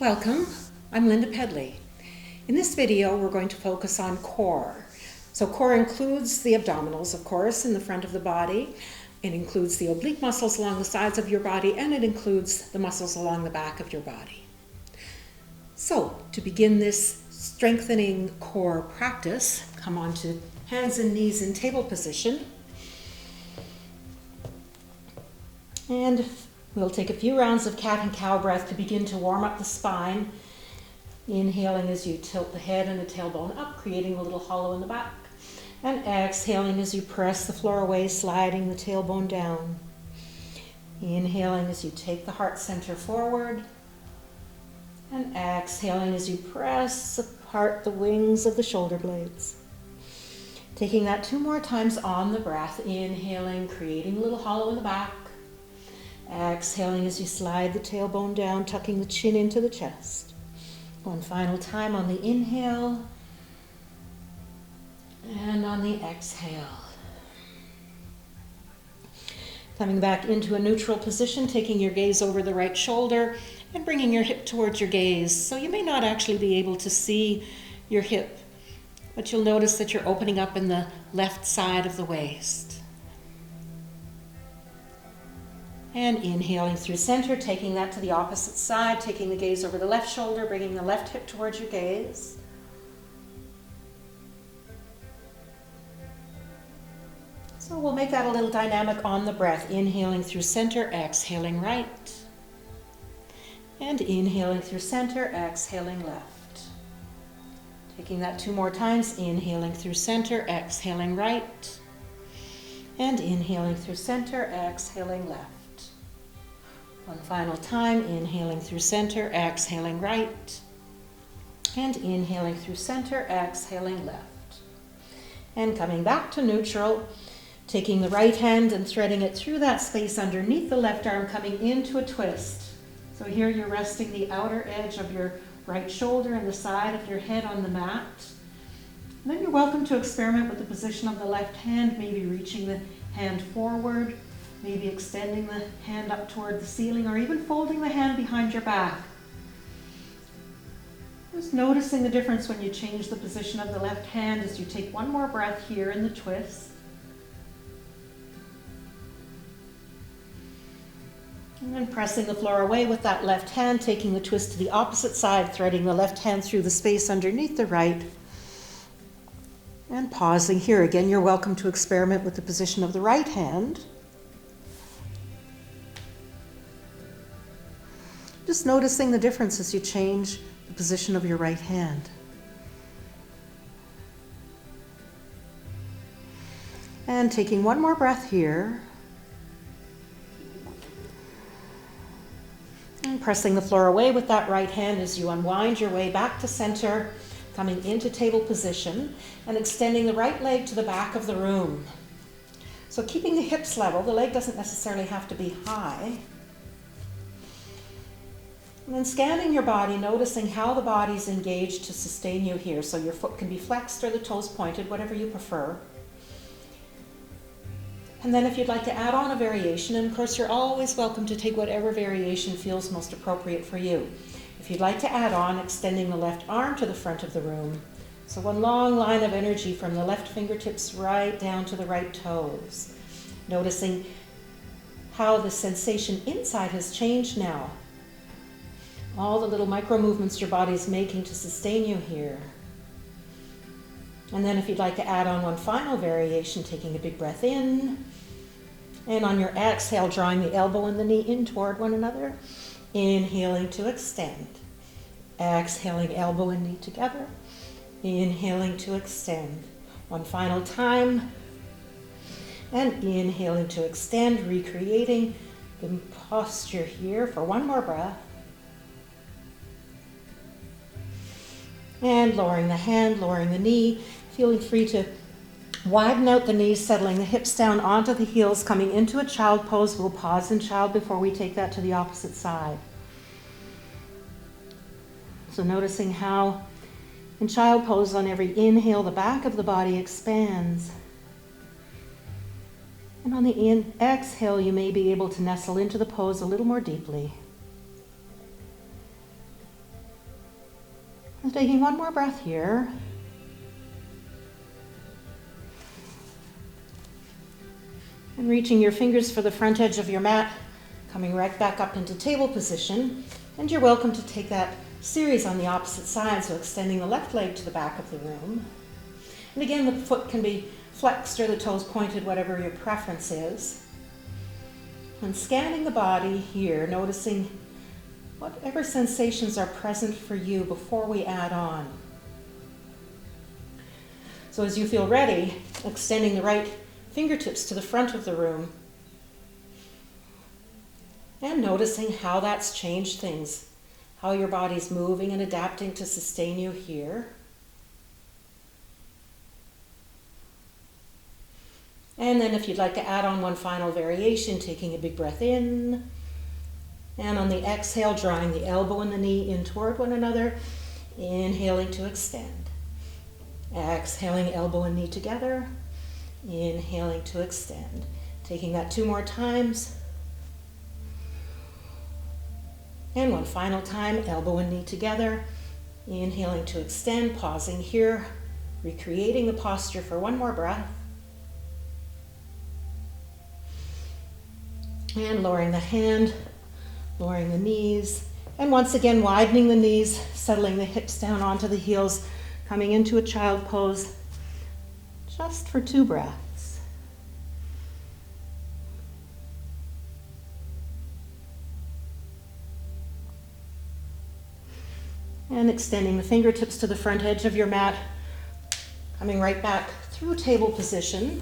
Welcome, I'm Linda Pedley. In this video we're going to focus on core. So core includes the abdominals, of course, in the front of the body. It includes the oblique muscles along the sides of your body, and it includes the muscles along the back of your body. So to begin this strengthening core practice, come onto hands and knees in table position. And we'll take a few rounds of cat and cow breath to begin to warm up the spine. Inhaling as you tilt the head and the tailbone up, creating a little hollow in the back. And exhaling as you press the floor away, sliding the tailbone down. Inhaling as you take the heart center forward. And exhaling as you press apart the wings of the shoulder blades. Taking that 2 more times on the breath. Inhaling, creating a little hollow in the back. Exhaling as you slide the tailbone down, tucking the chin into the chest. One final time on the inhale and on the exhale. Coming back into a neutral position, taking your gaze over the right shoulder and bringing your hip towards your gaze. So you may not actually be able to see your hip, but you'll notice that you're opening up in the left side of the waist. And inhaling through center, taking that to the opposite side, taking the gaze over the left shoulder, bringing the left hip towards your gaze. So we'll make that a little dynamic on the breath. Inhaling through center, exhaling right. And inhaling through center, exhaling left. Taking that 2 more times, inhaling through center, exhaling right. And inhaling through center, exhaling left. One final time, inhaling through center, exhaling right. And inhaling through center, exhaling left. And coming back to neutral, taking the right hand and threading it through that space underneath the left arm, coming into a twist. So here you're resting the outer edge of your right shoulder and the side of your head on the mat. And then you're welcome to experiment with the position of the left hand, maybe reaching the hand forward, maybe extending the hand up toward the ceiling, or even folding the hand behind your back. Just noticing the difference when you change the position of the left hand as you take 1 more breath here in the twist. And then pressing the floor away with that left hand, taking the twist to the opposite side, threading the left hand through the space underneath the right. And pausing here. Again, you're welcome to experiment with the position of the right hand. Just noticing the difference as you change the position of your right hand. And taking 1 more breath here. And pressing the floor away with that right hand as you unwind your way back to center, coming into table position and extending the right leg to the back of the room. So keeping the hips level, the leg doesn't necessarily have to be high. And then scanning your body, noticing how the body's engaged to sustain you here. So your foot can be flexed or the toes pointed, whatever you prefer. And then if you'd like to add on a variation, and of course you're always welcome to take whatever variation feels most appropriate for you. If you'd like to add on, extending the left arm to the front of the room. So one long line of energy from the left fingertips right down to the right toes. Noticing how the sensation inside has changed now. All the little micro movements your body is making to sustain you here. And then if you'd like to add on one final variation, taking a big breath in, and on your exhale, drawing the elbow and the knee in toward one another, inhaling to extend, exhaling elbow and knee together, inhaling to extend. One final time, and inhaling to extend, recreating the posture here for 1 more breath. And lowering the hand, lowering the knee, feeling free to widen out the knees, settling the hips down onto the heels, coming into a child pose. We'll pause in child before we take that to the opposite side. So noticing how in child pose on every inhale, the back of the body expands. And on the exhale, you may be able to nestle into the pose a little more deeply. Taking one more breath here. And reaching your fingers for the front edge of your mat, coming right back up into table position. And you're welcome to take that series on the opposite side, so extending the left leg to the back of the room. And again, the foot can be flexed or the toes pointed, whatever your preference is. And scanning the body here, noticing whatever sensations are present for you before we add on. So as you feel ready, extending the right fingertips to the front of the room and noticing how that's changed things, how your body's moving and adapting to sustain you here. And then if you'd like to add on one final variation, taking a big breath in, and on the exhale, drawing the elbow and the knee in toward one another, inhaling to extend. Exhaling, elbow and knee together, inhaling to extend. Taking that 2 more times. And one final time, elbow and knee together, inhaling to extend, pausing here, recreating the posture for one more breath. And lowering the hand, lowering the knees, and once again widening the knees, settling the hips down onto the heels, coming into a child pose, just for 2 breaths. And extending the fingertips to the front edge of your mat, coming right back through table position,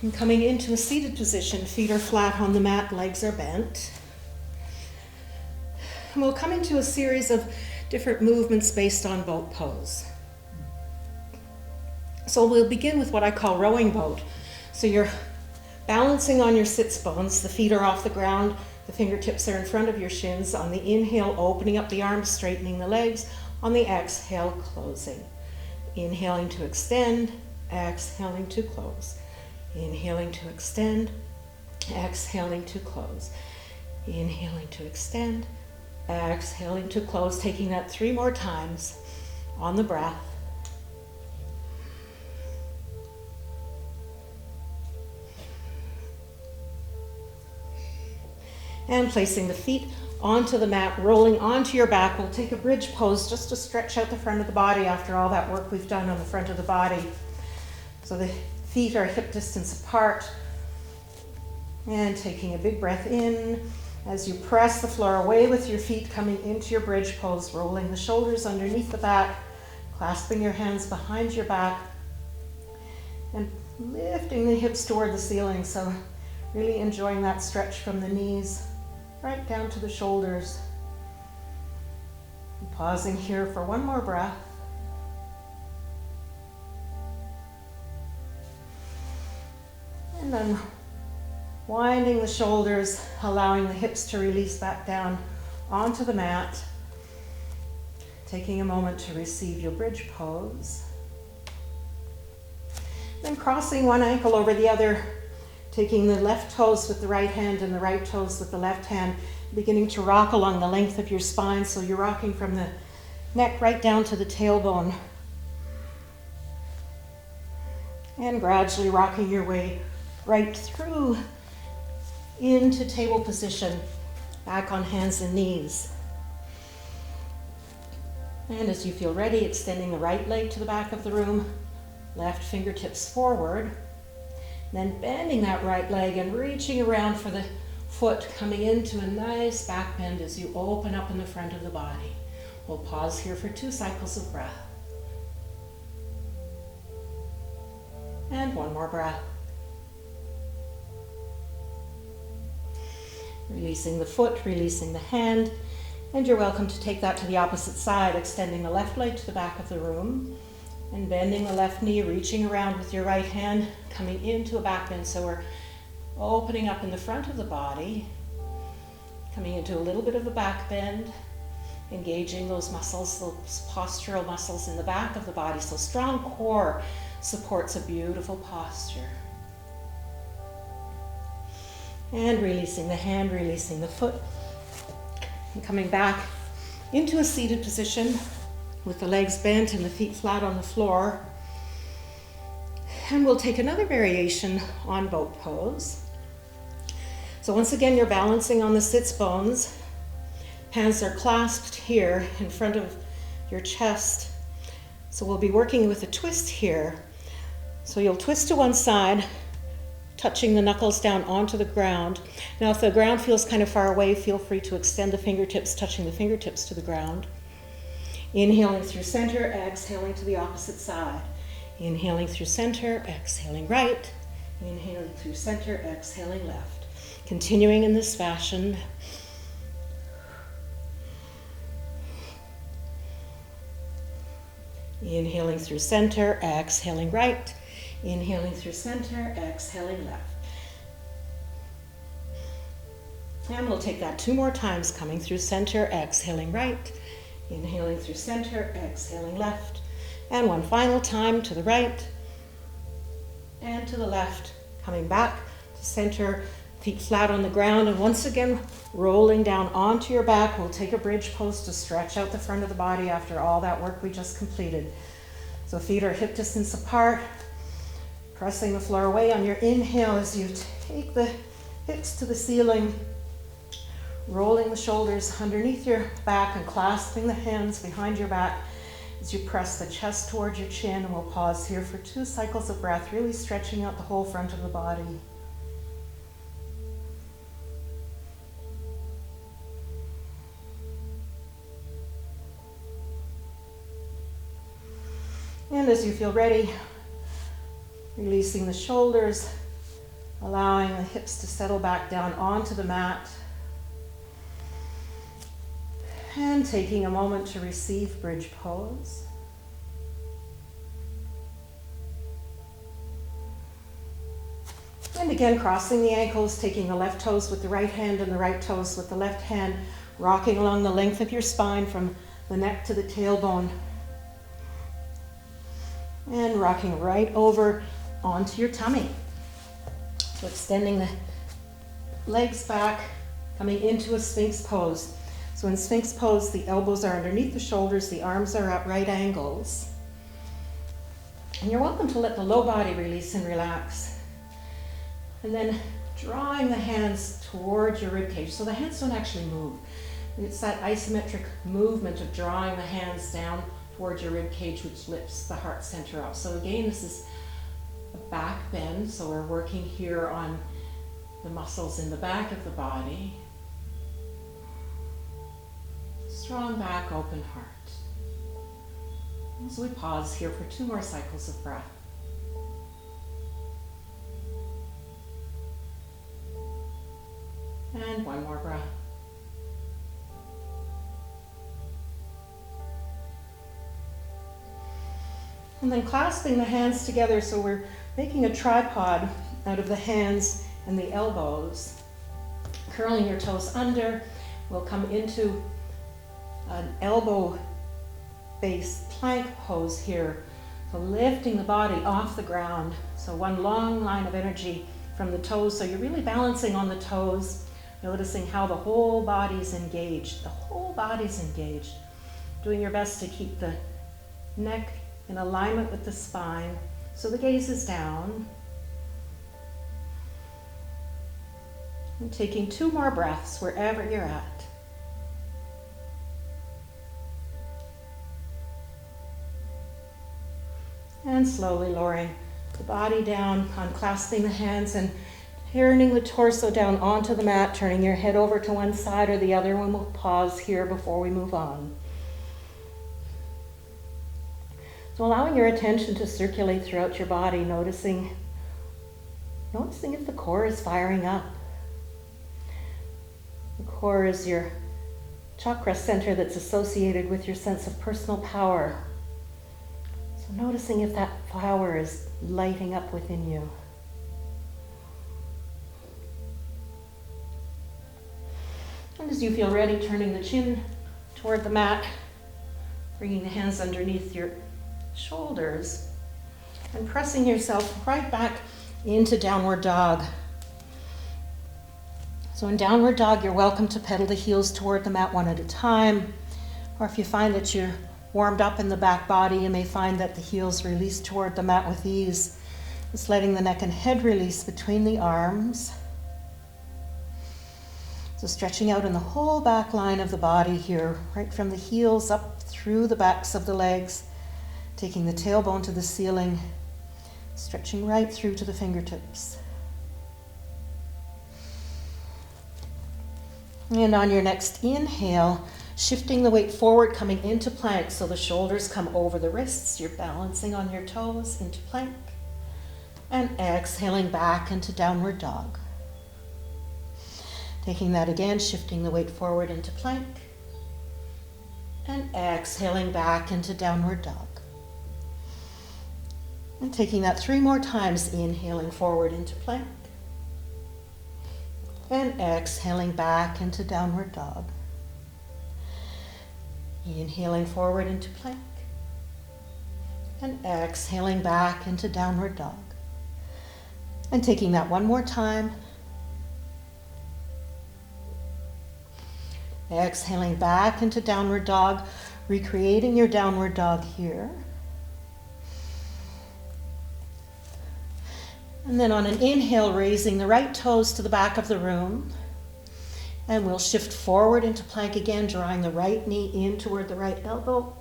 and coming into a seated position. Feet are flat on the mat, legs are bent. And we'll come into a series of different movements based on boat pose. So we'll begin with what I call rowing boat. So you're balancing on your sits bones, the feet are off the ground, the fingertips are in front of your shins. On the inhale, opening up the arms, straightening the legs. On the exhale, closing. Inhaling to extend, exhaling to close. Inhaling to extend, exhaling to close. Inhaling to extend, exhaling to close. Taking that 3 more times on the breath. And placing the feet onto the mat, rolling onto your back. We'll take a bridge pose just to stretch out the front of the body after all that work we've done on the front of the body. So the feet are hip distance apart. And taking a big breath in as you press the floor away with your feet, coming into your bridge pose, rolling the shoulders underneath the back, clasping your hands behind your back, and lifting the hips toward the ceiling. So really enjoying that stretch from the knees right down to the shoulders. And pausing here for one more breath. And then winding the shoulders, allowing the hips to release back down onto the mat. Taking a moment to receive your bridge pose. Then crossing one ankle over the other, taking the left toes with the right hand and the right toes with the left hand, beginning to rock along the length of your spine. So you're rocking from the neck right down to the tailbone. And gradually rocking your way right through into table position, back on hands and knees. And as you feel ready, extending the right leg to the back of the room, left fingertips forward, then bending that right leg and reaching around for the foot, coming into a nice back bend as you open up in the front of the body. We'll pause here for 2 cycles of breath. And one more breath. Releasing the foot, releasing the hand, and you're welcome to take that to the opposite side, extending the left leg to the back of the room and bending the left knee, reaching around with your right hand, coming into a back bend. So we're opening up in the front of the body, coming into a little bit of a back bend, engaging those muscles, those postural muscles in the back of the body. So strong core supports a beautiful posture. And releasing the hand, releasing the foot, and coming back into a seated position, with the legs bent and the feet flat on the floor. And we'll take another variation on boat pose. So once again, you're balancing on the sits bones. Hands are clasped here in front of your chest. So we'll be working with a twist here. So you'll twist to one side, touching the knuckles down onto the ground. Now if the ground feels kind of far away, feel free to extend the fingertips, touching the fingertips to the ground. Inhaling through center, exhaling to the opposite side. Inhaling through center, exhaling right. Inhaling through center, exhaling left. Continuing in this fashion. Inhaling through center, exhaling right. Inhaling through center, exhaling left. And we'll take that 2 more times, coming through center, exhaling right. Inhaling through center, exhaling left. And one final time to the right and to the left. Coming back to center, feet flat on the ground. And once again, rolling down onto your back. We'll take a bridge pose to stretch out the front of the body after all that work we just completed. So feet are hip distance apart. Pressing the floor away on your inhale as you take the hips to the ceiling. Rolling the shoulders underneath your back and clasping the hands behind your back as you press the chest towards your chin. And we'll pause here for 2 cycles of breath, really stretching out the whole front of the body. And as you feel ready, releasing the shoulders, allowing the hips to settle back down onto the mat. And taking a moment to receive bridge pose. And again, crossing the ankles, taking the left toes with the right hand and the right toes with the left hand, rocking along the length of your spine from the neck to the tailbone. And rocking right over onto your tummy. So extending the legs back, coming into a Sphinx pose. So in Sphinx pose, the elbows are underneath the shoulders, the arms are at right angles. And you're welcome to let the low body release and relax. And then drawing the hands towards your ribcage. So the hands don't actually move. It's that isometric movement of drawing the hands down towards your ribcage, which lifts the heart center up. So again, this is a back bend. So we're working here on the muscles in the back of the body. Strong back, open heart. So we pause here for 2 more cycles of breath. And 1 more breath. And then clasping the hands together, so we're making a tripod out of the hands and the elbows. Curling your toes under, we'll come into an elbow base plank pose here. So lifting the body off the ground. So one long line of energy from the toes. So you're really balancing on the toes, noticing how the whole body's engaged. The whole body's engaged. Doing your best to keep the neck in alignment with the spine. So the gaze is down. And taking 2 more breaths wherever you're at. And slowly lowering the body down, unclasping the hands and turning the torso down onto the mat, turning your head over to one side or the other. And we'll pause here before we move on. So allowing your attention to circulate throughout your body, noticing if the core is firing up. The core is your chakra center that's associated with your sense of personal power. So noticing if that flower is lighting up within you. And as you feel ready, turning the chin toward the mat, bringing the hands underneath your shoulders, and pressing yourself right back into downward dog. So in downward dog, you're welcome to pedal the heels toward the mat one at a time, or if you find that you're warmed up in the back body, you may find that the heels release toward the mat with ease. Just letting the neck and head release between the arms. So stretching out in the whole back line of the body here, right from the heels up through the backs of the legs, taking the tailbone to the ceiling, stretching right through to the fingertips. And on your next inhale, shifting the weight forward, coming into plank so the shoulders come over the wrists. You're balancing on your toes into plank. And exhaling back into downward dog. Taking that again, shifting the weight forward into plank. And exhaling back into downward dog. And taking that 3 more times, inhaling forward into plank. And exhaling back into downward dog. Inhaling forward into plank. And exhaling back into downward dog. And taking that 1 more time. Exhaling back into downward dog, recreating your downward dog here. And then on an inhale, raising the right toes to the back of the room. And we'll shift forward into plank again, drawing the right knee in toward the right elbow.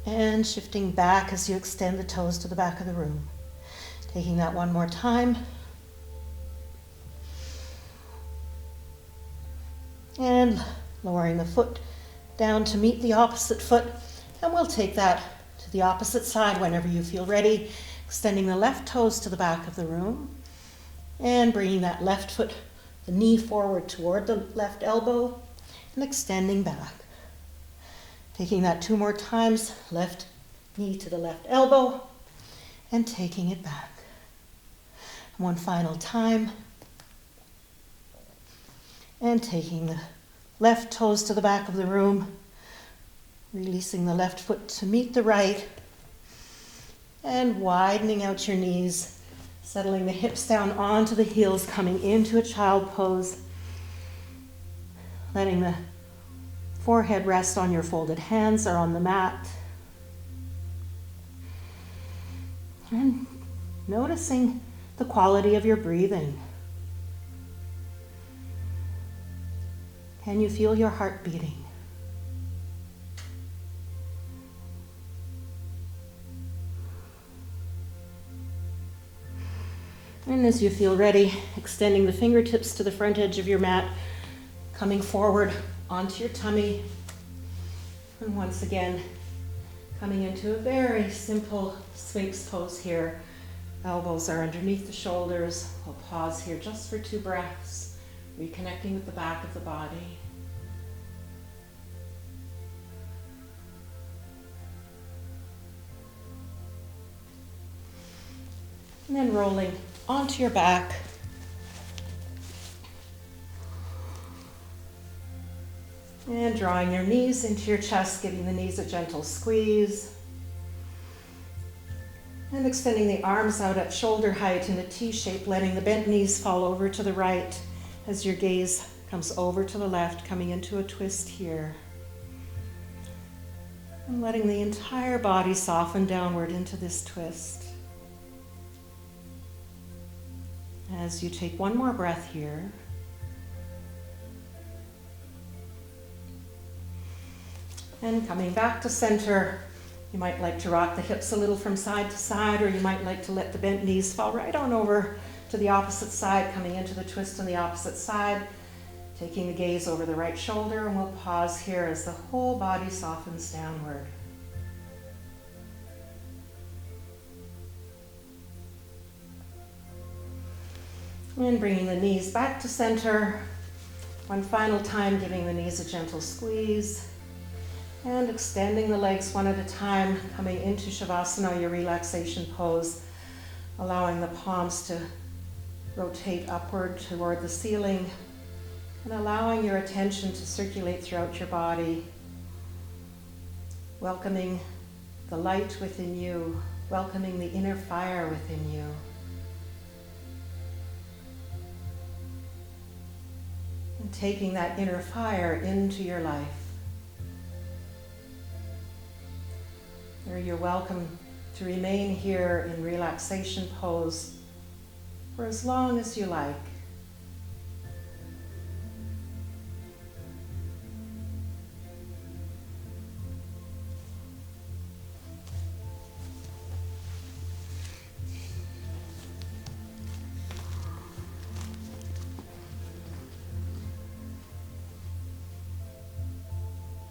And shifting back as you extend the toes to the back of the room. Taking that 1 more time. And lowering the foot down to meet the opposite foot. And we'll take that to the opposite side whenever you feel ready. Extending the left toes to the back of the room. And bringing that left foot, the knee forward toward the left elbow. And extending back. Taking that 2 more times. Left knee to the left elbow. And taking it back. 1 final time. And taking the left toes to the back of the room, releasing the left foot to meet the right, and widening out your knees, settling the hips down onto the heels, coming into a child pose, letting the forehead rest on your folded hands or on the mat, and noticing the quality of your breathing. Can you feel your heart beating? And as you feel ready, extending the fingertips to the front edge of your mat, coming forward onto your tummy. And once again, coming into a very simple Sphinx pose here. Elbows are underneath the shoulders. We'll pause here just for 2 breaths. Reconnecting with the back of the body. And then rolling onto your back. And drawing your knees into your chest, giving the knees a gentle squeeze. And extending the arms out at shoulder height in a T shape, letting the bent knees fall over to the right. As your gaze comes over to the left, coming into a twist here. And letting the entire body soften downward into this twist. As you take 1 more breath here. And coming back to center, you might like to rock the hips a little from side to side, or you might like to let the bent knees fall right on over to the opposite side, coming into the twist on the opposite side, taking the gaze over the right shoulder, and we'll pause here as the whole body softens downward. And bringing the knees back to center. 1 final time, giving the knees a gentle squeeze. And extending the legs 1 at a time, coming into Shavasana, your relaxation pose, allowing the palms to rotate upward toward the ceiling, and allowing your attention to circulate throughout your body, welcoming the light within you, welcoming the inner fire within you. And taking that inner fire into your life. or you're welcome to remain here in relaxation pose for as long as you like.